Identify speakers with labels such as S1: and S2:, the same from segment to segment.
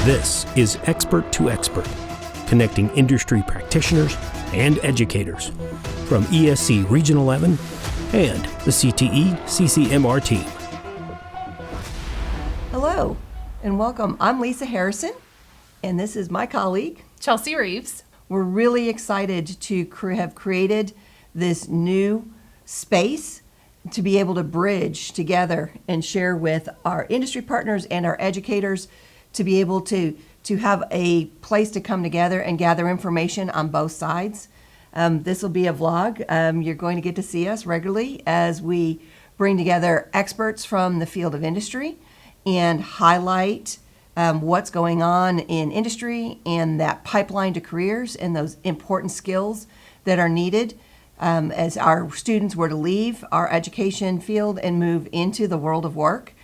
S1: This is Expert to Expert, connecting industry practitioners and educators from ESC Region 11 and the CTE CCMR team.
S2: Hello and welcome. I'm Lisa Harrison, and this is my colleague,
S3: Chelsea Reeves.
S2: We're really excited to have created this new space to be able to bridge together and share with our industry partners and our educators to be able to have a place to come together and gather information on both sides. This will be a vlog. You're going to get to see us regularly as we bring together experts from the field of industry and highlight what's going on in industry and that pipeline to careers and those important skills that are needed as our students were to leave our education field and move into the world of work.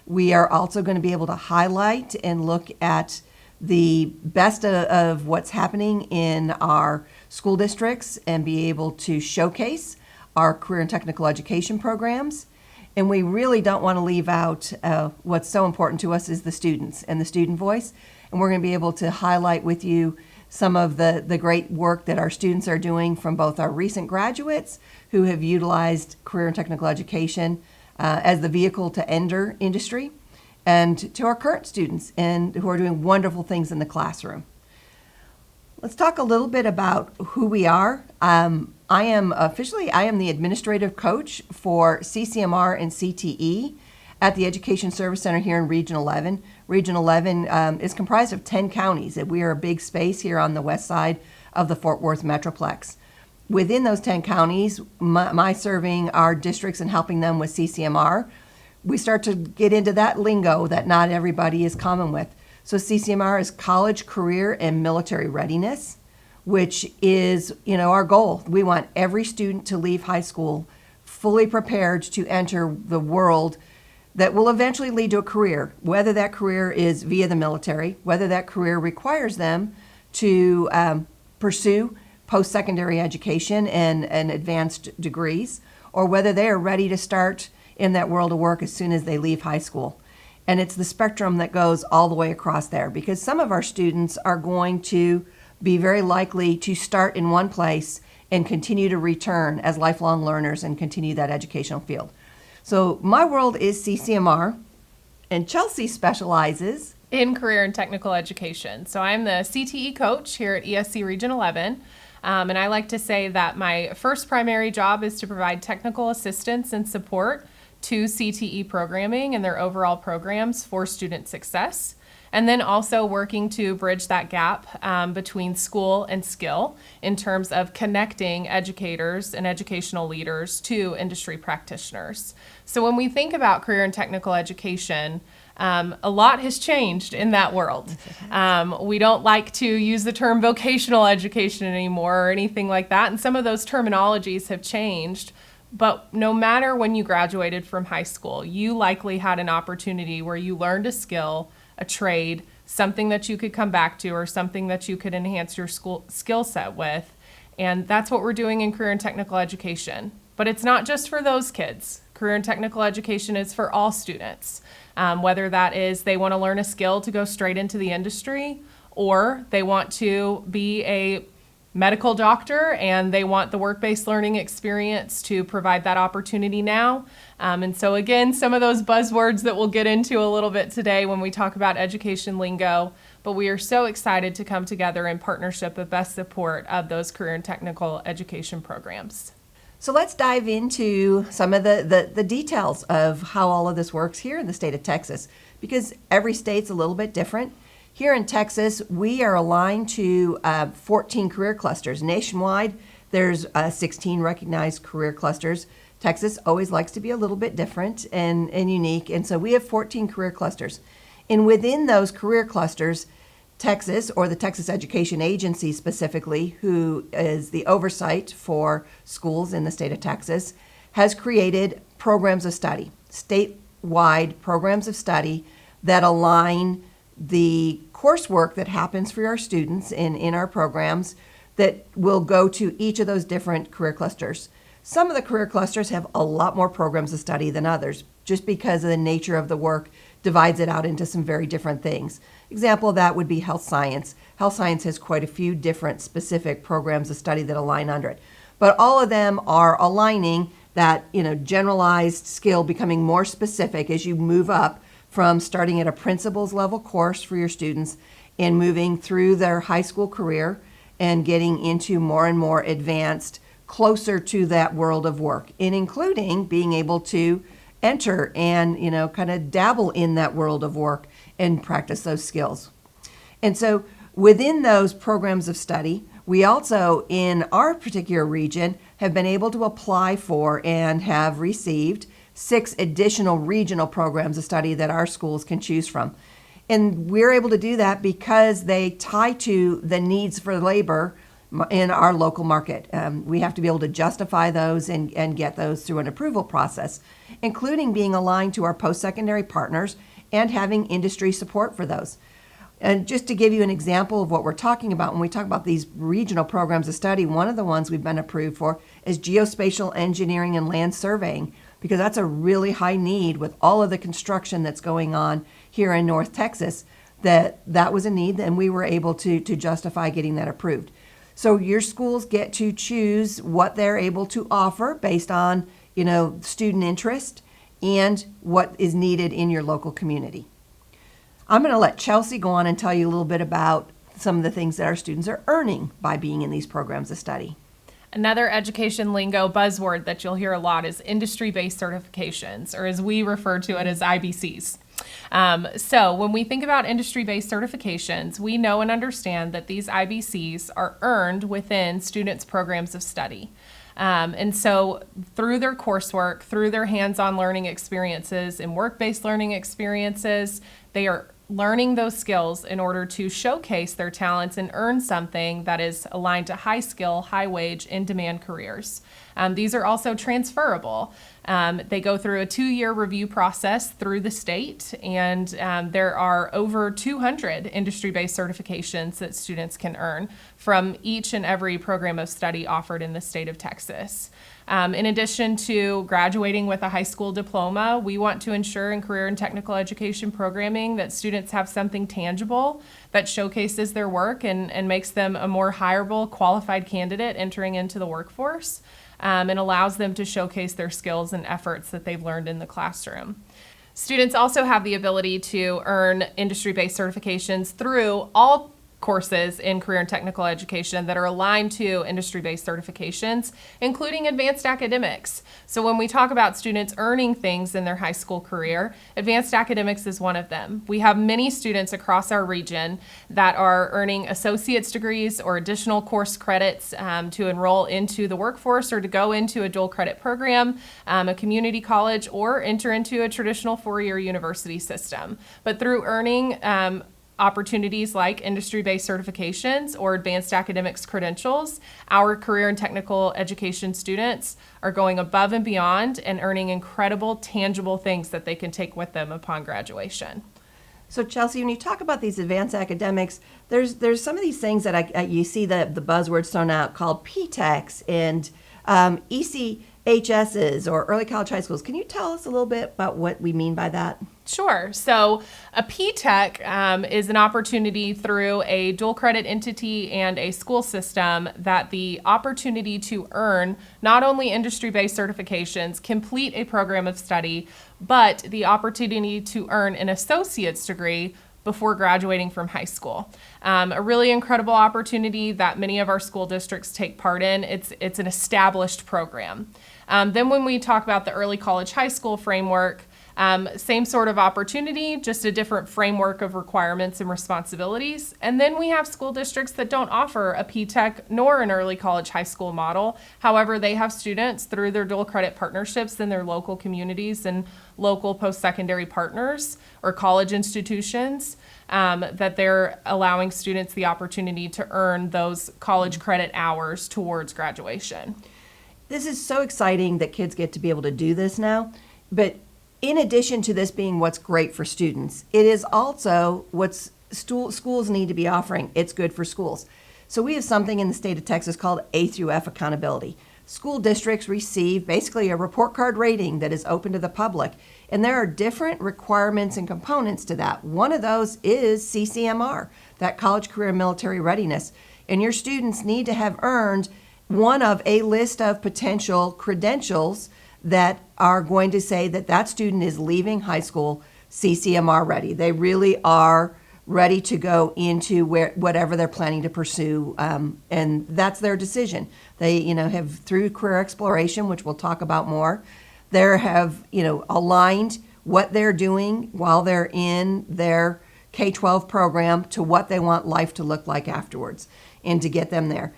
S2: We are also going to be able to highlight and look at the best of what's happening in our school districts and be able to showcase our career and technical education programs. And we really don't want to leave out what's so important to us is the students and the student voice. And we're going to be able to highlight with you some of the great work that our students are doing from both our recent graduates who have utilized career and technical education as the vehicle to enter industry, and to our current students and who are doing wonderful things in the classroom. Let's talk a little bit about who we are. I am the administrative coach for CCMR and CTE at the Education Service Center here in Region 11. Region 11 is comprised of 10 counties. We are a big space here on the west side of the Fort Worth Metroplex. Within those 10 counties, my serving our districts and helping them with CCMR, we start to get into that lingo that not everybody is common with. So CCMR is College, Career, and Military Readiness, which is, our goal. We want every student to leave high school fully prepared to enter the world that will eventually lead to a career, whether that career is via the military, whether that career requires them to pursue post-secondary education and advanced degrees, or whether they are ready to start in that world of work as soon as they leave high school. And it's the spectrum that goes all the way across there, because some of our students are going to be very likely to start in one place and continue to return as lifelong learners and continue that educational field. So my world is CCMR, and Chelsea specializes
S3: in career and technical education. So I'm the CTE coach here at ESC Region 11. And I like to say that my first primary job is to provide technical assistance and support to CTE programming and their overall programs for student success. And then also working to bridge that gap between school and skill in terms of connecting educators and educational leaders to industry practitioners. So when we think about career and technical education, a lot has changed in that world. We don't like to use the term vocational education anymore or anything like that, and some of those terminologies have changed. But no matter when you graduated from high school, you likely had an opportunity where you learned a skill, a trade, something that you could come back to, or something that you could enhance your skill set with. And that's what we're doing in career and technical education. But it's not just for those kids. Career and technical education is for all students, whether that is they want to learn a skill to go straight into the industry, or they want to be a medical doctor and they want the work-based learning experience to provide that opportunity now. And so again, some of those buzzwords that we'll get into a little bit today when we talk about education lingo, but we are so excited to come together in partnership with best support of those career and technical education programs.
S2: So let's dive into some of the details of how all of this works here in the state of Texas, because every state's a little bit different. Here in Texas, we are aligned to 14 career clusters. Nationwide, there's 16 recognized career clusters. Texas always likes to be a little bit different and unique, and so we have 14 career clusters. And within those career clusters, Texas, or the Texas Education Agency specifically, who is the oversight for schools in the state of Texas, has created programs of study, statewide programs of study that align the coursework that happens for our students in our programs that will go to each of those different career clusters. Some of the career clusters have a lot more programs of study than others, just because of the nature of the work divides it out into some very different things. Example of that would be health science. Health science has quite a few different specific programs of study that align under it. But all of them are aligning that, generalized skill becoming more specific as you move up from starting at a principles level course for your students and moving through their high school career and getting into more and more advanced, closer to that world of work, and including being able to enter and, kind of dabble in that world of work and practice those skills. And so within those programs of study, we also, in our particular region, have been able to apply for and have received 6 additional regional programs of study that our schools can choose from. And we're able to do that because they tie to the needs for labor in our local market. We have to be able to justify those and get those through an approval process, including being aligned to our post-secondary partners and having industry support for those. And just to give you an example of what we're talking about, when we talk about these regional programs of study, one of the ones we've been approved for is geospatial engineering and land surveying, because that's a really high need with all of the construction that's going on here in North Texas. That was a need, and we were able to justify getting that approved. So your schools get to choose what they're able to offer based on, student interest and what is needed in your local community. I'm going to let Chelsea go on and tell you a little bit about some of the things that our students are earning by being in these programs of study.
S3: Another education lingo buzzword that you'll hear a lot is industry-based certifications, or as we refer to it as IBCs. So when we think about industry-based certifications, we know and understand that these IBCs are earned within students' programs of study. And so through their coursework, through their hands-on learning experiences and work-based learning experiences, they are learning those skills in order to showcase their talents and earn something that is aligned to high skill, high wage, in-demand careers. These are also transferable. They go through a 2-year review process through the state, and there are over 200 industry-based certifications that students can earn from each and every program of study offered in the state of Texas. In addition to graduating with a high school diploma, we want to ensure in career and technical education programming that students have something tangible that showcases their work and makes them a more hireable, qualified candidate entering into the workforce, and allows them to showcase their skills and efforts that they've learned in the classroom. Students also have the ability to earn industry-based certifications through all courses in career and technical education that are aligned to industry-based certifications, including advanced academics. So when we talk about students earning things in their high school career, advanced academics is one of them. We have many students across our region that are earning associate's degrees or additional course credits to enroll into the workforce or to go into a dual credit program, a community college, or enter into a traditional 4-year university system. But through earning opportunities like industry-based certifications or advanced academics credentials, our career and technical education students are going above and beyond and earning incredible, tangible things that they can take with them upon graduation.
S2: So Chelsea, when you talk about these advanced academics, there's some of these things that you see the buzzwords thrown out called PTECs and ECHSs or early college high schools. Can you tell us a little bit about what we mean by that?
S3: Sure. So a PTEC is an opportunity through a dual credit entity and a school system that the opportunity to earn not only industry-based certifications, complete a program of study, but the opportunity to earn an associate's degree before graduating from high school. A really incredible opportunity that many of our school districts take part in. It's an established program. Then when we talk about the early college high school framework, same sort of opportunity, just a different framework of requirements and responsibilities. And then we have school districts that don't offer a PTEC nor an early college high school model. However, they have students through their dual credit partnerships in their local communities and local post-secondary partners or college institutions that they're allowing students the opportunity to earn those college credit hours towards graduation.
S2: This is so exciting that kids get to be able to do this now, but in addition to this being what's great for students, it is also what schools need to be offering. It's good for schools. So we have something in the state of Texas called A through F accountability. School districts receive basically a report card rating that is open to the public. And there are different requirements and components to that. One of those is CCMR, that College Career and Military Readiness. And your students need to have earned one of a list of potential credentials that are going to say that that student is leaving high school CCMR ready. They really are ready to go into whatever they're planning to pursue, and that's their decision. They, have through career exploration, which we'll talk about more, they have, aligned what they're doing while they're in their K-12 program to what they want life to look like afterwards, and to get them there.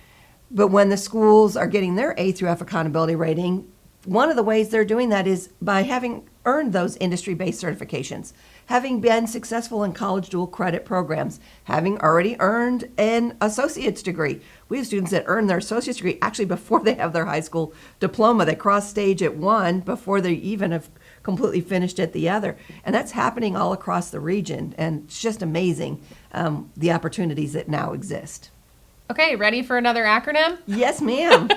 S2: But when the schools are getting their A through F accountability rating, one of the ways they're doing that is by having earned those industry-based certifications, having been successful in college dual credit programs, having already earned an associate's degree. We have students that earn their associate's degree actually before they have their high school diploma. They cross stage at one before they even have completely finished at the other. And that's happening all across the region. And it's just amazing, the opportunities that now exist.
S3: Okay, ready for another acronym?
S2: Yes, ma'am.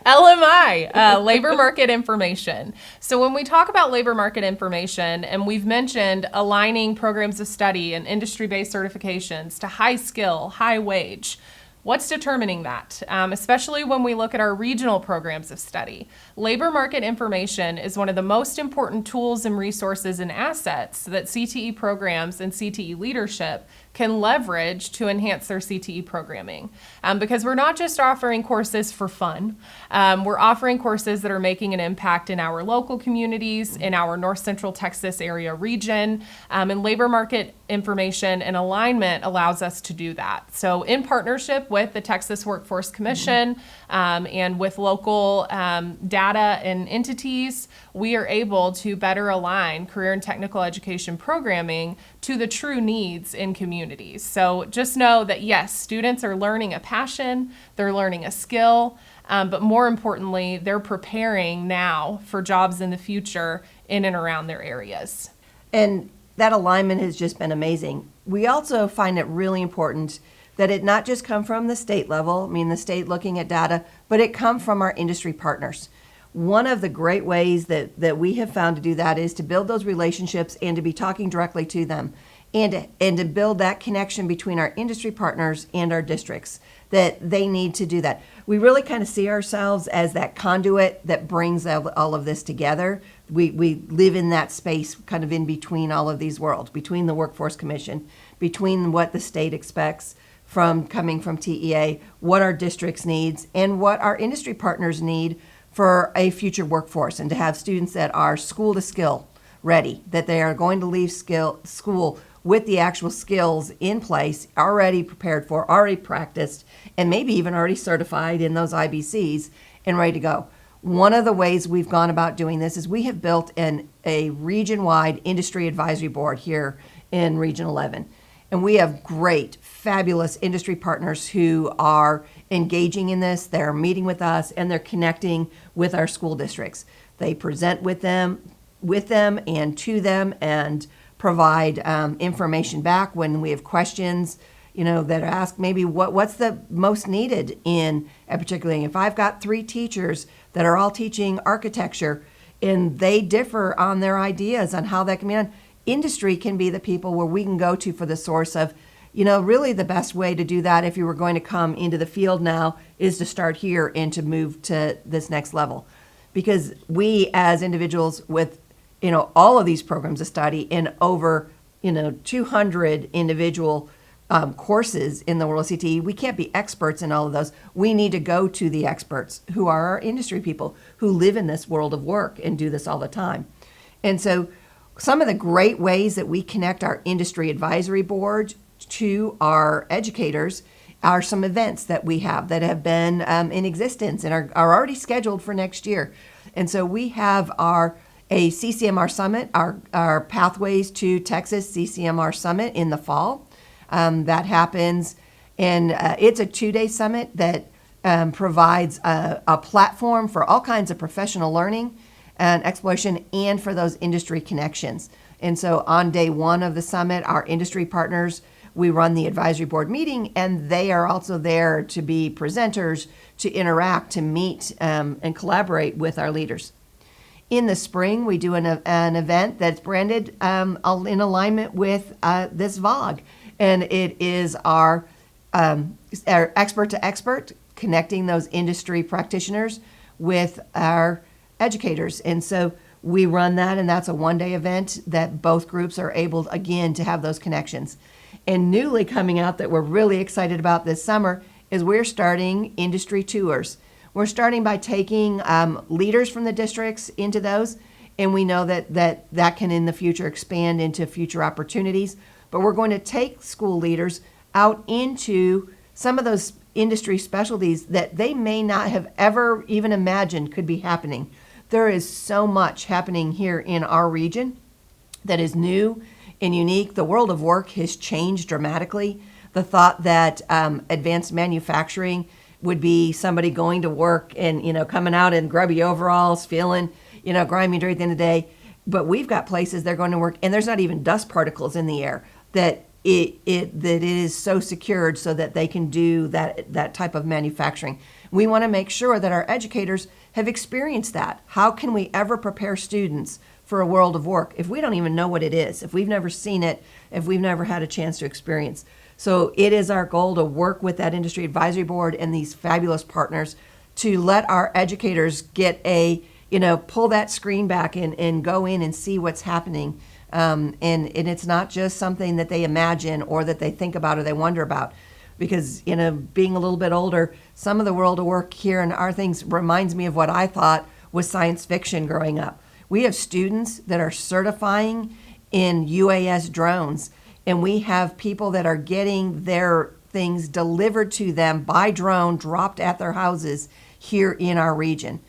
S3: LMI, labor market information. So when we talk about labor market information, and we've mentioned aligning programs of study and industry-based certifications to high skill, high wage, what's determining that? Especially when we look at our regional programs of study. Labor market information is one of the most important tools and resources and assets that CTE programs and CTE leadership can leverage to enhance their CTE programming. Because we're not just offering courses for fun, we're offering courses that are making an impact in our local communities, in our North Central Texas area region, and labor market information and alignment allows us to do that. So in partnership with the Texas Workforce Commission and with local data and entities, we are able to better align career and technical education programming to the true needs in communities. So just know that yes, students are learning a passion, they're learning a skill, but more importantly, they're preparing now for jobs in the future in and around their areas.
S2: And that alignment has just been amazing. We also find it really important that it not just come from the state level, the state looking at data, but it come from our industry partners. One of the great ways that we have found to do that is to build those relationships and to be talking directly to them, and to build that connection between our industry partners and our districts, that they need to do that. We really kind of see ourselves as that conduit that brings all of this together. We live in that space kind of in between all of these worlds, between the Workforce Commission, between what the state expects coming from TEA, what our districts needs, and what our industry partners need for a future workforce, and to have students that are school to skill ready, that they are going to leave school with the actual skills in place, already prepared for, already practiced, and maybe even already certified in those IBCs and ready to go. One of the ways we've gone about doing this is we have built a region-wide industry advisory board here in Region 11. And we have great, fabulous industry partners who are engaging in this. They're meeting with us and they're connecting with our school districts. They present with them and to them, and provide information back when we have questions, that are asked maybe what's the most needed in a particular thing. If I've got 3 teachers that are all teaching architecture and they differ on their ideas on how that can be done, industry can be the people where we can go to for the source of, really the best way to do that if you were going to come into the field now is to start here and to move to this next level. Because we as individuals with, all of these programs of study and over, 200 individual courses in the world of CTE, we can't be experts in all of those. We need to go to the experts who are our industry people who live in this world of work and do this all the time. And so some of the great ways that we connect our industry advisory board to our educators are some events that we have that have been in existence and are already scheduled for next year. And so we have a CCMR Summit, our Pathways to Texas CCMR Summit in the fall. That happens, and it's a 2-day summit that provides a platform for all kinds of professional learning and exploration, and for those industry connections. And so on day 1 of the summit, our industry partners, we run the advisory board meeting, and they are also there to be presenters, to interact, to meet, and collaborate with our leaders. In the spring, we do an event that's branded in alignment with this VOG. And it is our expert to expert, connecting those industry practitioners with our educators. And so we run that, and that's a one-day event that both groups are able, again, to have those connections. And newly coming out that we're really excited about this summer is we're starting industry tours. We're starting by taking leaders from the districts into those, and we know that can in the future expand into future opportunities. But we're going to take school leaders out into some of those industry specialties that they may not have ever even imagined could be happening. There is so much happening here in our region that is new and unique. The world of work has changed dramatically. The thought that advanced manufacturing would be somebody going to work and, coming out in grubby overalls, feeling, grimy dirty at the end of the day. But we've got places they're going to work, and there's not even dust particles in the air, that it is so secured so that they can do that type of manufacturing. We want to make sure that our educators have experienced that. How can we ever prepare students for a world of work if we don't even know what it is, if we've never seen it, if we've never had a chance to experience? So it is our goal to work with that industry advisory board and these fabulous partners to let our educators get pull that screen back and go in and see what's happening. And it's not just something that they imagine or that they think about or they wonder about. Because, being a little bit older, some of the world of work here and our things reminds me of what I thought was science fiction growing up. We have students that are certifying in UAS drones, and we have people that are getting their things delivered to them by drone, dropped at their houses here in our region.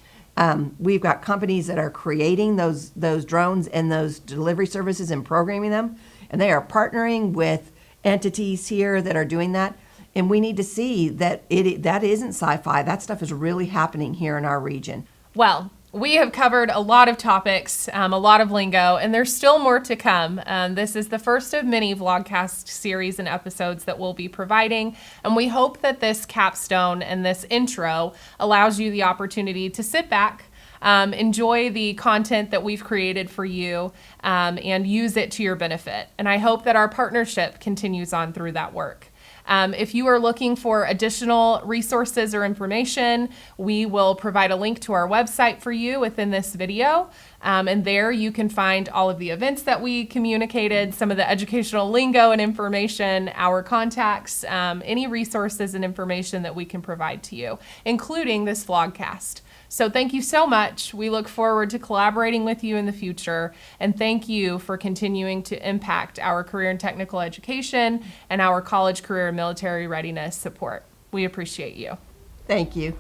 S2: We've got companies that are creating those drones and those delivery services and programming them, and they are partnering with entities here that are doing that. And we need to see that that isn't sci-fi. That stuff is really happening here in our region.
S3: Well, we have covered a lot of topics, a lot of lingo, and there's still more to come. This is the first of many vlogcast series and episodes that we'll be providing, and we hope that this capstone and this intro allows you the opportunity to sit back, enjoy the content that we've created for you, and use it to your benefit. And I hope that our partnership continues on through that work. If you are looking for additional resources or information, we will provide a link to our website for you within this video. And there you can find all of the events that we communicated, some of the educational lingo and information, our contacts, any resources and information that we can provide to you, including this vlogcast. So thank you so much. We look forward to collaborating with you in the future. And thank you for continuing to impact our career and technical education and our college, career, and military readiness support. We appreciate you.
S2: Thank you.